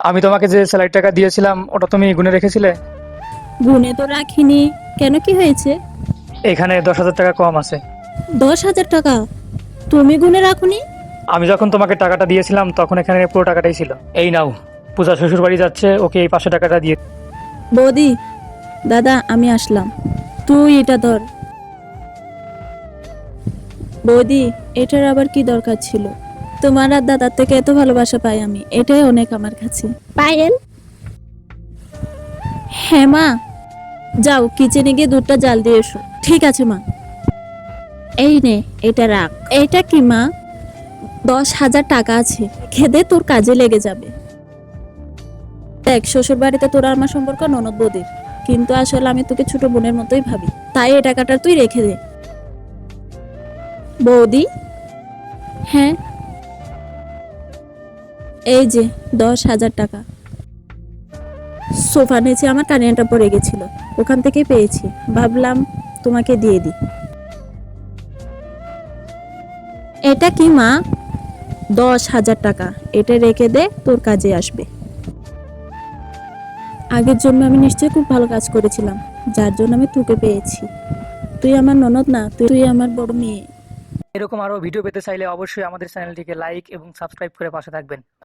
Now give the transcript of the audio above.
আমি তোমাকে যে স্যালারি টাকা দিয়েছিলাম ওটা তুমি গুনে রেখেছিলে? গুনে তো রাখিনি। কেন, কি হয়েছে? এখানে 10,000 টাকা কম আছে। 10,000 টাকা? তুমি গুনে রাখুনি? আমি যখন তোমাকে টাকাটা দিয়েছিলাম তখন এখানে পুরো টাকাটাই ছিল। এই নাও, পূজা শ্বশুর বাড়ি যাচ্ছে, ওকে এই 500 টাকাটা দিয়ে। বৌদি, দাদা আমি আসলাম, তুই এটা ধর। বৌদি, এটার আবার কি দরকার ছিল? তোমার আর দাদার থেকে এত ভালোবাসা পাই আমি, এটাই অনেক আমার কাছে। পায়েল। হ্যাঁ মা, যাও কিচেনে গিয়ে দুধটা জাল দিয়ে এসো। ঠিক আছে মা। এই নে, এটা রাখ। এটা কি মা? 10,000 টাকা আছে, খেদে তোর কাজে লেগে যাবে। দেখ, শ্বশুর বাড়িতে তোর আর আমার সম্পর্ক ননদ বৌদির, কিন্তু আসলে আমি তোকে ছোট বোনের মতোই ভাবি, তাই এই টাকাটা তুই রেখে দে। বৌদি। হ্যাঁ, এই যে 10,000 টাকা। সোফা নিচে আমার কানেরটা পড়ে গেছিল, ওখান থেকে পেয়েছি, ভাবলাম তোমাকে দিয়ে দিই। এটা কি মা? 10,000 টাকা, এটা রেখে দে, তোর কাজে আসবে। আগের জন্য আমি নিশ্চয়ই খুব ভালো কাজ করেছিলাম, যার জন্য আমি তোকে পেয়েছি। তুই আমার ননদ না, তুই আমার বড় মেয়ে। এরকম আরো ভিডিও পেতে চাইলে অবশ্যই আমাদের চ্যানেলটিকে লাইক এবং সাবস্ক্রাইব করে পাশে থাকবেন।